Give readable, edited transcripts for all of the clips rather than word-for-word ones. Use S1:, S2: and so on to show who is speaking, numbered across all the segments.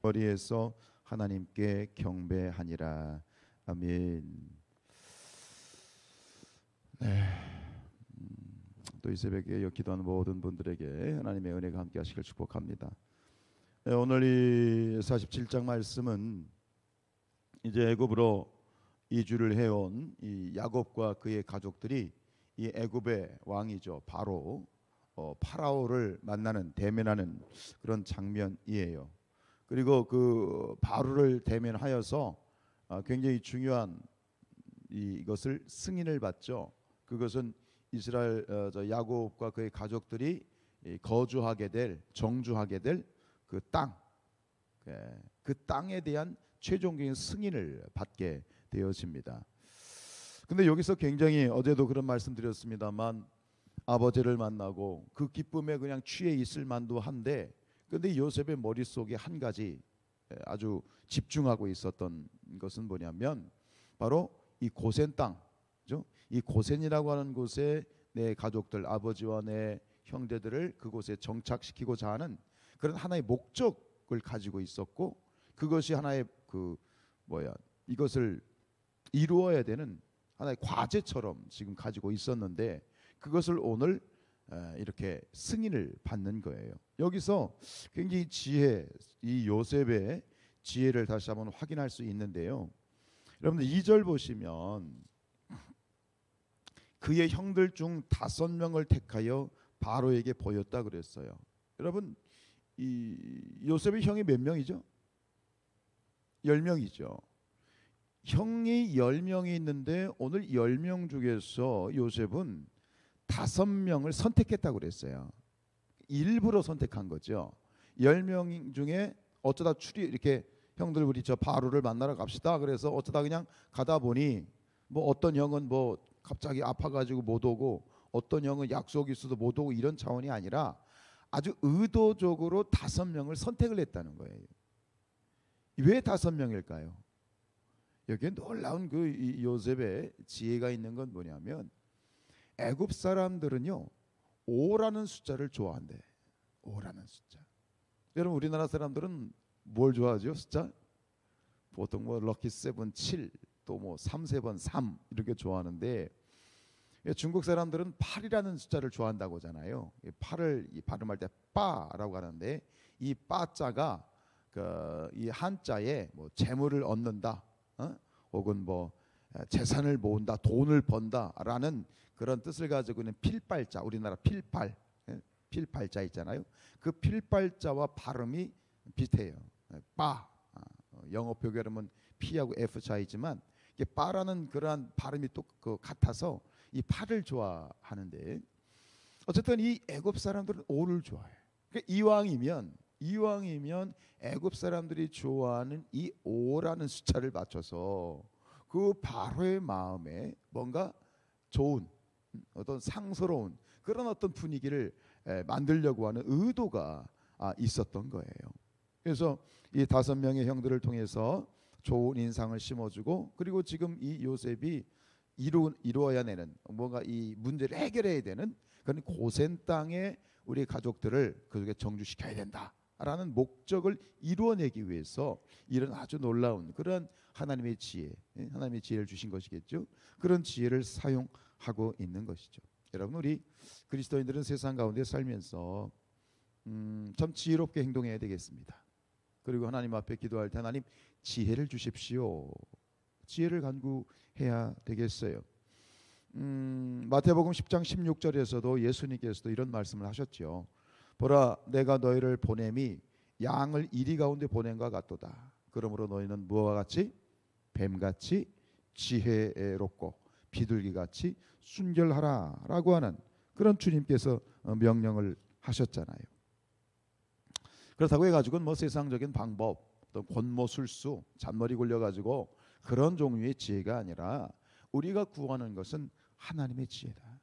S1: 머리에서 하나님께 경배하니라. 아멘. 네. 또 이 새벽에 기도하는 모든 분들에게 하나님의 은혜가 함께 하시길 축복합니다. 네, 오늘 이 47장 말씀은 이제 애굽으로 이주를 해온 이 야곱과 그의 가족들이 이 애굽의 왕이죠, 바로 파라오를 만나는, 대면하는 그런 장면이에요. 그리고 그 바로를 대면하여서 굉장히 중요한 이것을 승인을 받죠. 그것은 이스라엘 야곱과 그의 가족들이 거주하게 될, 정주하게 될 그 땅, 그 땅에 대한 최종적인 승인을 받게 되어집니다. 근데 여기서 굉장히, 어제도 그런 말씀드렸습니다만, 아버지를 만나고 그 기쁨에 그냥 취해 있을 만도 한데, 근데 요셉의 머릿속에 한 가지 아주 집중하고 있었던 것은 뭐냐면 바로 이 고센 땅, 그죠? 이 고센이라고 하는 곳에 내 가족들, 아버지와 내 형제들을 그곳에 정착시키고자 하는 그런 하나의 목적을 가지고 있었고, 그것이 하나의 이것을 이루어야 되는 하나의 과제처럼 지금 가지고 있었는데, 그것을 오늘 이렇게 승인을 받는 거예요. 여기서 굉장히 이 요셉의 지혜를 다시 한번 확인할 수 있는데요. 여러분들 2절 보시면 그의 형들 중 5명을 택하여 바로에게 보였다 그랬어요. 여러분, 이 요셉의 형이 몇 명이죠? 10명이죠. 형이 10명이 있는데 오늘 10명 중에서 요셉은 5명을 선택했다고 그랬어요. 일부러 선택한 거죠. 10명 중에 어쩌다 이렇게 형들 우리 저 바로를 만나러 갑시다. 그래서 어쩌다 그냥 가다 보니 뭐 어떤 형은 뭐 갑자기 아파가지고 못 오고, 어떤 형은 약속이 있어도 못 오고, 이런 차원이 아니라 아주 의도적으로 5명을 선택을 했다는 거예요. 왜 5명일까요? 여기에 놀라운 그 요셉의 지혜가 있는 건 뭐냐면, 애굽 사람들은요 5라는 숫자를 좋아한대. 5라는 숫자. 여러분, 우리나라 사람들은 뭘 좋아하죠? 숫자? 보통 뭐 럭키 7, 7, 또 뭐 3, 3번 3 이렇게 좋아하는데, 중국 사람들은 8이라는 숫자를 좋아한다고 하잖아요. 8을 발음할 때 빠라고 하는데, 이 빠자가 이 한자에 뭐 재물을 얻는다, 혹은 뭐 재산을 모은다, 돈을 번다라는 그런 뜻을 가지고 있는 필발자, 우리나라 필발, 필발자 있잖아요. 그 필발자와 발음이 비슷해요. 빠, 영어 표기하면 P하고 F 차이지만 이게 빠라는 그러한 발음이 또 같아서 이 파를 좋아하는데, 어쨌든 이 애굽 사람들은 오를 좋아해. 그러니까 이왕이면 애굽 사람들이 좋아하는 이 5라는 숫자를 맞춰서 그 바로의 마음에 뭔가 좋은, 어떤 상스러운 그런 어떤 분위기를 만들려고 하는 의도가 있었던 거예요. 그래서 이 5명의 형들을 통해서 좋은 인상을 심어주고, 그리고 지금 이 요셉이 이루어야 되는, 뭔가 이 문제를 해결해야 되는 그런 고센 땅에 우리 가족들을 그쪽에 정주시켜야 된다라는 목적을 이루어내기 위해서 이런 아주 놀라운 그런 하나님의 지혜를 주신 것이겠죠. 그런 지혜를 사용하고 있는 것이죠. 여러분, 우리 그리스도인들은 세상 가운데 살면서 참 지혜롭게 행동해야 되겠습니다. 그리고 하나님 앞에 기도할 때 하나님 지혜를 주십시오. 지혜를 간구해야 되겠어요. 마태복음 10장 16절에서도 예수님께서도 이런 말씀을 하셨죠. 보라, 내가 너희를 보냄이 양을 이리 가운데 보냄과 같도다. 그러므로 너희는 무엇과 같이? 뱀같이 지혜롭고 비둘기같이 순결하라 라고 하는 그런 주님께서 명령을 하셨잖아요. 그렇다고 해가지고는 뭐 세상적인 방법, 또 권모술수, 잔머리 굴려가지고 그런 종류의 지혜가 아니라, 우리가 구하는 것은 하나님의 지혜다.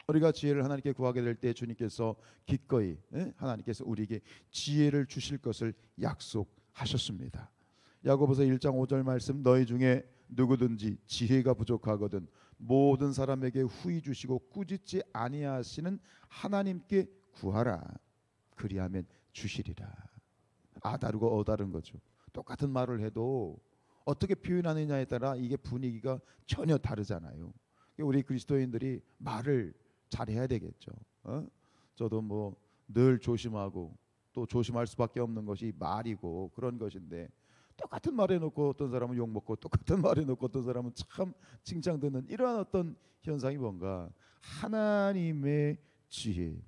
S1: 우리가 지혜를 하나님께 구하게 될 때 주님께서 기꺼이 하나님께서 우리에게 지혜를 주실 것을 약속하셨습니다. 야고보서 1장 5절 말씀, 너희 중에 누구든지 지혜가 부족하거든 모든 사람에게 후히 주시고 꾸짖지 아니하시는 하나님께 구하라. 그리하면 주시리라. 아다르고 어다른 거죠. 똑같은 말을 해도 어떻게 표현하느냐에 따라 이게 분위기가 전혀 다르잖아요. 우리 그리스도인들이 말을 잘해야 되겠죠. 저도 뭐 늘 조심하고 또 조심할 수밖에 없는 것이 말이고 그런 것인데, 똑같은 말 해놓고 어떤 사람은 욕먹고 똑같은 말 해놓고 어떤 사람은 참 칭찬듣는 이러한 어떤 현상이 뭔가 하나님의 지혜,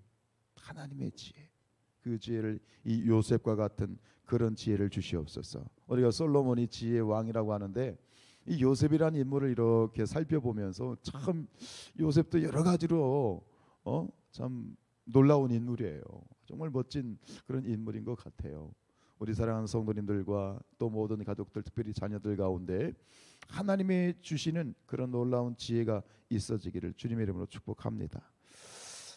S1: 하나님의 지혜, 그 지혜를 이 요셉과 같은 그런 지혜를 주시옵소서. 우리가 솔로몬이 지혜의 왕이라고 하는데 이 요셉이라는 인물을 이렇게 살펴보면서 참 요셉도 여러 가지로 참 놀라운 인물이에요. 정말 멋진 그런 인물인 것 같아요. 우리 사랑하는 성도님들과 또 모든 가족들, 특별히 자녀들 가운데 하나님의 주시는 그런 놀라운 지혜가 있어지기를 주님의 이름으로 축복합니다.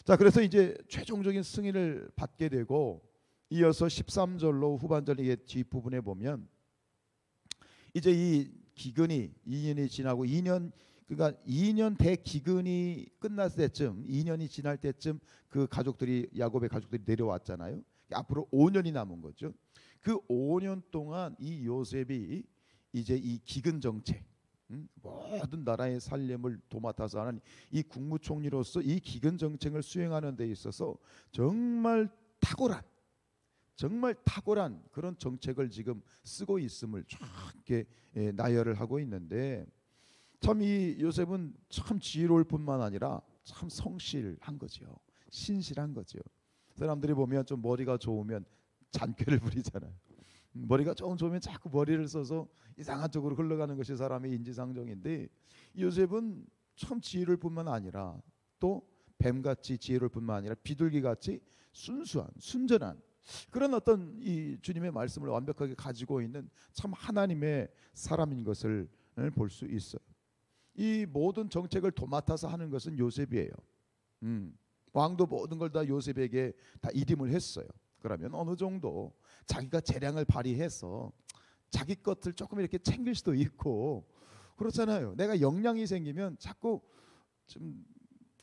S1: 자, 그래서 이제 최종적인 승인을 받게 되고 이어서 13절로 후반절 의 뒷부분에 보면 이제 이 기근이 2년이 지나고 2년, 그러니까 2년 대기근이 끝났을 때쯤, 2년이 지날 때쯤 그 가족들이, 야곱의 가족들이 내려왔잖아요. 앞으로 5년이 남은 거죠. 그 5년 동안 이 요셉이 이제 이 기근 정책, 모든 나라의 살림을 도맡아서 하는 이 국무총리로서 이 기근 정책을 수행하는 데 있어서 정말 탁월한 그런 정책을 지금 쓰고 있음을 쫙 나열을 하고 있는데, 참 이 요셉은 참 지혜로울 뿐만 아니라 참 성실한 거죠. 신실한 거죠. 사람들이 보면 좀 머리가 좋으면 잔꾀를 부리잖아요. 머리가 조금 좋으면 자꾸 머리를 써서 이상한 쪽으로 흘러가는 것이 사람의 인지상정인데, 요셉은 참 지혜로울 뿐만 아니라 또 뱀같이 지혜로울 뿐만 아니라 비둘기같이 순수한, 순전한 그런 어떤 이 주님의 말씀을 완벽하게 가지고 있는 참 하나님의 사람인 것을 볼 수 있어요. 이 모든 정책을 도맡아서 하는 것은 요셉이에요. 왕도 모든 걸 다 요셉에게 다 이임을 했어요. 그러면 어느 정도 자기가 재량을 발휘해서 자기 것들 조금 이렇게 챙길 수도 있고 그렇잖아요. 내가 역량이 생기면 자꾸 좀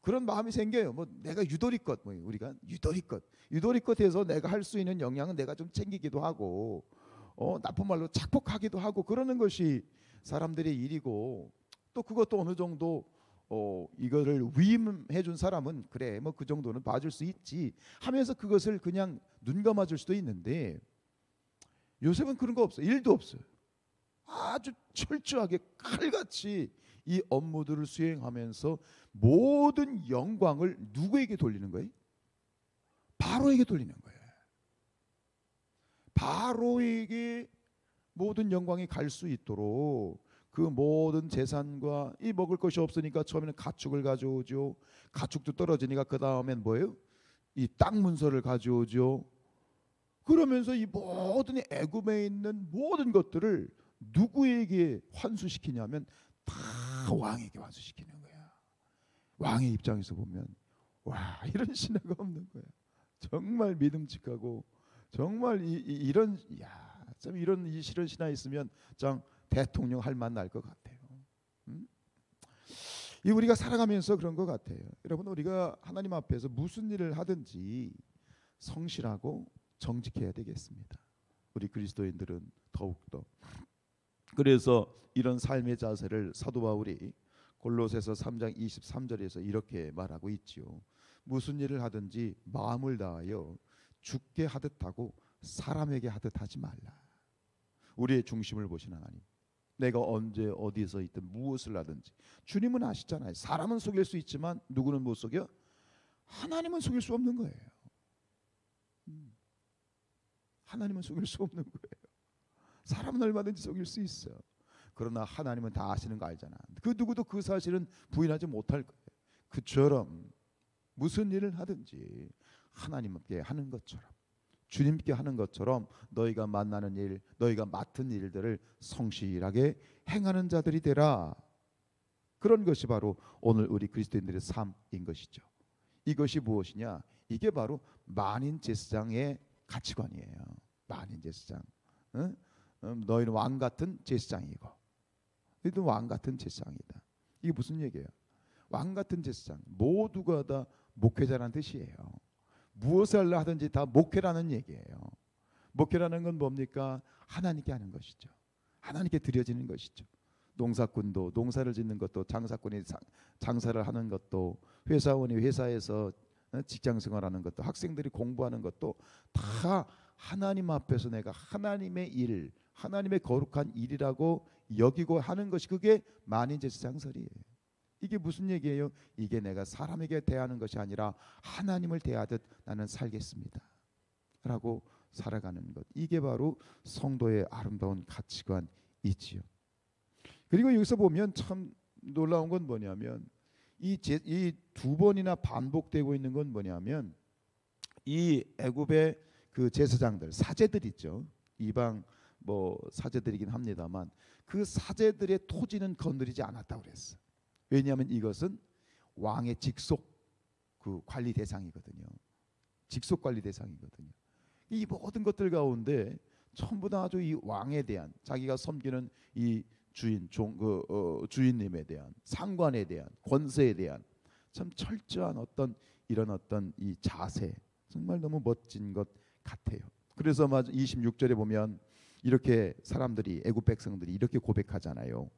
S1: 그런 마음이 생겨요. 뭐 내가 유도리껏, 뭐 우리가 유도리껏 해서 내가 할 수 있는 역량은 내가 좀 챙기기도 하고, 나쁜 말로 착복하기도 하고 그러는 것이 사람들의 일이고, 또 그것도 어느 정도 이거를 위임해 준 사람은 그래 뭐 그 정도는 봐줄 수 있지 하면서 그것을 그냥 눈 감아줄 수도 있는데, 요셉은 그런 거 없어요. 일도 없어요. 아주 철저하게 칼같이 이 업무들을 수행하면서 모든 영광을 누구에게 돌리는 거예요? 바로에게 돌리는 거예요. 바로에게 모든 영광이 갈 수 있도록 그 모든 재산과, 이 먹을 것이 없으니까 처음에는 가축을 가져오죠. 가축도 떨어지니까 그 다음엔 뭐예요? 이 땅 문서를 가져오죠. 그러면서 이 모든 애굽에 있는 모든 것들을 누구에게 환수시키냐면 다 왕에게 환수시키는 거야. 왕의 입장에서 보면 와, 이런 신화가 없는 거야. 정말 믿음직하고 정말 이런, 야, 참 이런 신화 있으면 참 대통령 할 만 날 것 같아요. 이 우리가 살아가면서 그런 것 같아요. 여러분, 우리가 하나님 앞에서 무슨 일을 하든지 성실하고 정직해야 되겠습니다. 우리 그리스도인들은 더욱더. 그래서 이런 삶의 자세를 사도 바울이 골로새서 3장 23절에서 이렇게 말하고 있지요. 무슨 일을 하든지 마음을 다하여 주께 하듯 하고 사람에게 하듯 하지 말라. 우리의 중심을 보신 하나님, 내가 언제 어디서 있든 무엇을 하든지 주님은 아시잖아요. 사람은 속일 수 있지만 누구는 못 속여? 하나님은 속일 수 없는 거예요. 하나님은 속일 수 없는 거예요. 사람은 얼마든지 속일 수 있어. 그러나 하나님은 다 아시는 거 알잖아. 그 누구도 그 사실은 부인하지 못할 거예요. 그처럼 무슨 일을 하든지 하나님께 하는 것처럼, 주님께 하는 것처럼 너희가 만나는 일, 너희가 맡은 일들을 성실하게 행하는 자들이 되라. 그런 것이 바로 오늘 우리 그리스도인들의 삶인 것이죠. 이것이 무엇이냐? 이게 바로 만인 제사장의 가치관이에요. 만인 제사장. 너희는 왕 같은 제사장이고, 너희는 왕 같은 제사장이다. 이게 무슨 얘기예요? 왕 같은 제사장, 모두가 다 목회자라는 뜻이에요. 무엇을 하든지 다 목회라는 얘기예요. 목회라는 건 뭡니까? 하나님께 하는 것이죠. 하나님께 드려지는 것이죠. 농사꾼도 농사를 짓는 것도, 장사꾼이 장사를 하는 것도, 회사원이 회사에서 직장 생활하는 것도, 학생들이 공부하는 것도 다 하나님 앞에서 내가 하나님의 일, 하나님의 거룩한 일이라고 여기고 하는 것이, 그게 만인제사장설이에요. 이게 무슨 얘기예요? 이게 내가 사람에게 대하는 것이 아니라 하나님을 대하듯 나는 살겠습니다 라고 살아가는 것, 이게 바로 성도의 아름다운 가치관이지요. 그리고 여기서 보면 참 놀라운 건 뭐냐면, 이 두 번이나 반복되고 있는 건 뭐냐면, 이 애굽의 그 제사장들, 사제들 있죠. 이방 뭐 사제들이긴 합니다만 그 사제들의 토지는 건드리지 않았다고 그랬어. 왜냐하면 이것은 왕의 직속 그 관리 대상이거든요. 직속 관리 대상이거든요. 이 모든 것들 가운데 전부 다 아주 이 왕에 대한, 자기가 섬기는 이 주인, 주인님에 대한, 상관에 대한, 권세에 대한 참 철저한 어떤 이런 어떤 이 자세, 정말 너무 멋진 것 같아요. 그래서 26절에 보면 이렇게 사람들이, 애굽 백성들이 이렇게 고백하잖아요.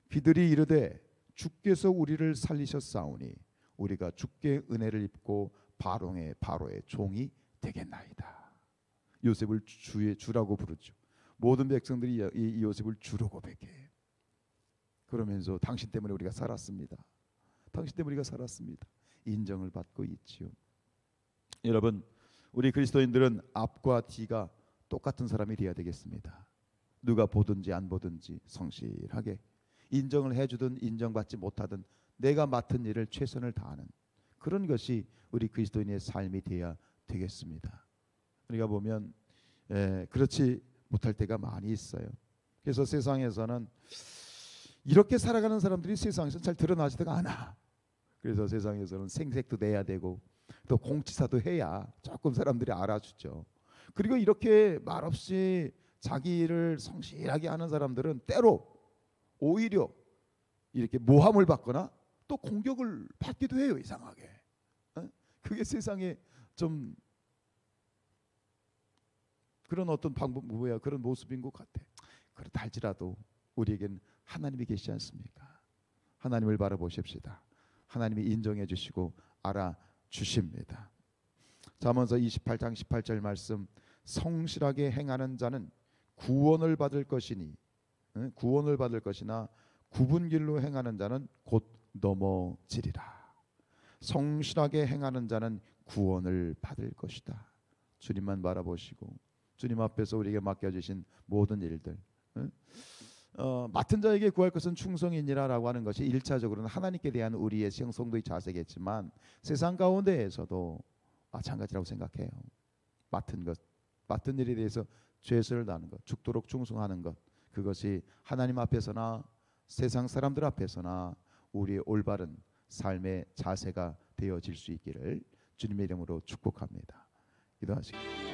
S1: 그들이 이르되 주께서 우리를 살리셨사오니 우리가 주께 은혜를 입고 바로의 종이 되겠나이다. 요셉을 주라고 부르죠. 모든 백성들이 이 요셉을 주로 고백해. 그러면서 당신 때문에 우리가 살았습니다. 당신 때문에 우리가 살았습니다. 인정을 받고 있지요. 여러분, 우리 그리스도인들은 앞과 뒤가 똑같은 사람이 되어야 되겠습니다. 누가 보든지 안 보든지 성실하게 인정을 해주든 인정받지 못하든 내가 맡은 일을 최선을 다하는 그런 것이 우리 그리스도인의 삶이 되어야 되겠습니다. 우리가 보면 그렇지 못할 때가 많이 있어요. 그래서 세상에서는 이렇게 살아가는 사람들이 세상에서 잘 드러나지가 않아. 그래서 세상에서는 생색도 내야 되고 또 공치사도 해야 조금 사람들이 알아주죠. 그리고 이렇게 말없이 자기를 성실하게 하는 사람들은 때로 오히려 이렇게 모함을 받거나 또 공격을 받기도 해요. 이상하게. 그게 세상에 좀 그런 어떤 그런 모습인 것 같아. 그렇다 할지라도 우리에겐 하나님이 계시지 않습니까? 하나님을 바라보십시다. 하나님이 인정해 주시고 알아주십니다. 잠언서 28장 18절 말씀, 성실하게 행하는 자는 구원을 받을 것이니 구원을 받을 것이나 굽은 길로 행하는 자는 곧 넘어지리라. 성실하게 행하는 자는 구원을 받을 것이다. 주님만 바라보시고 주님 앞에서 우리에게 맡겨주신 모든 일들, 맡은 자에게 구할 것은 충성이니라라고 하는 것이 1차적으로는 하나님께 대한 우리의 성도의 자세겠지만 세상 가운데에서도 마찬가지라고 생각해요. 맡은 일에 대해서 최선을 다하는 것, 죽도록 충성하는 것, 그것이 하나님 앞에서나 세상 사람들 앞에서나 우리의 올바른 삶의 자세가 되어질 수 있기를 주님의 이름으로 축복합니다. 기도하시겠습니다.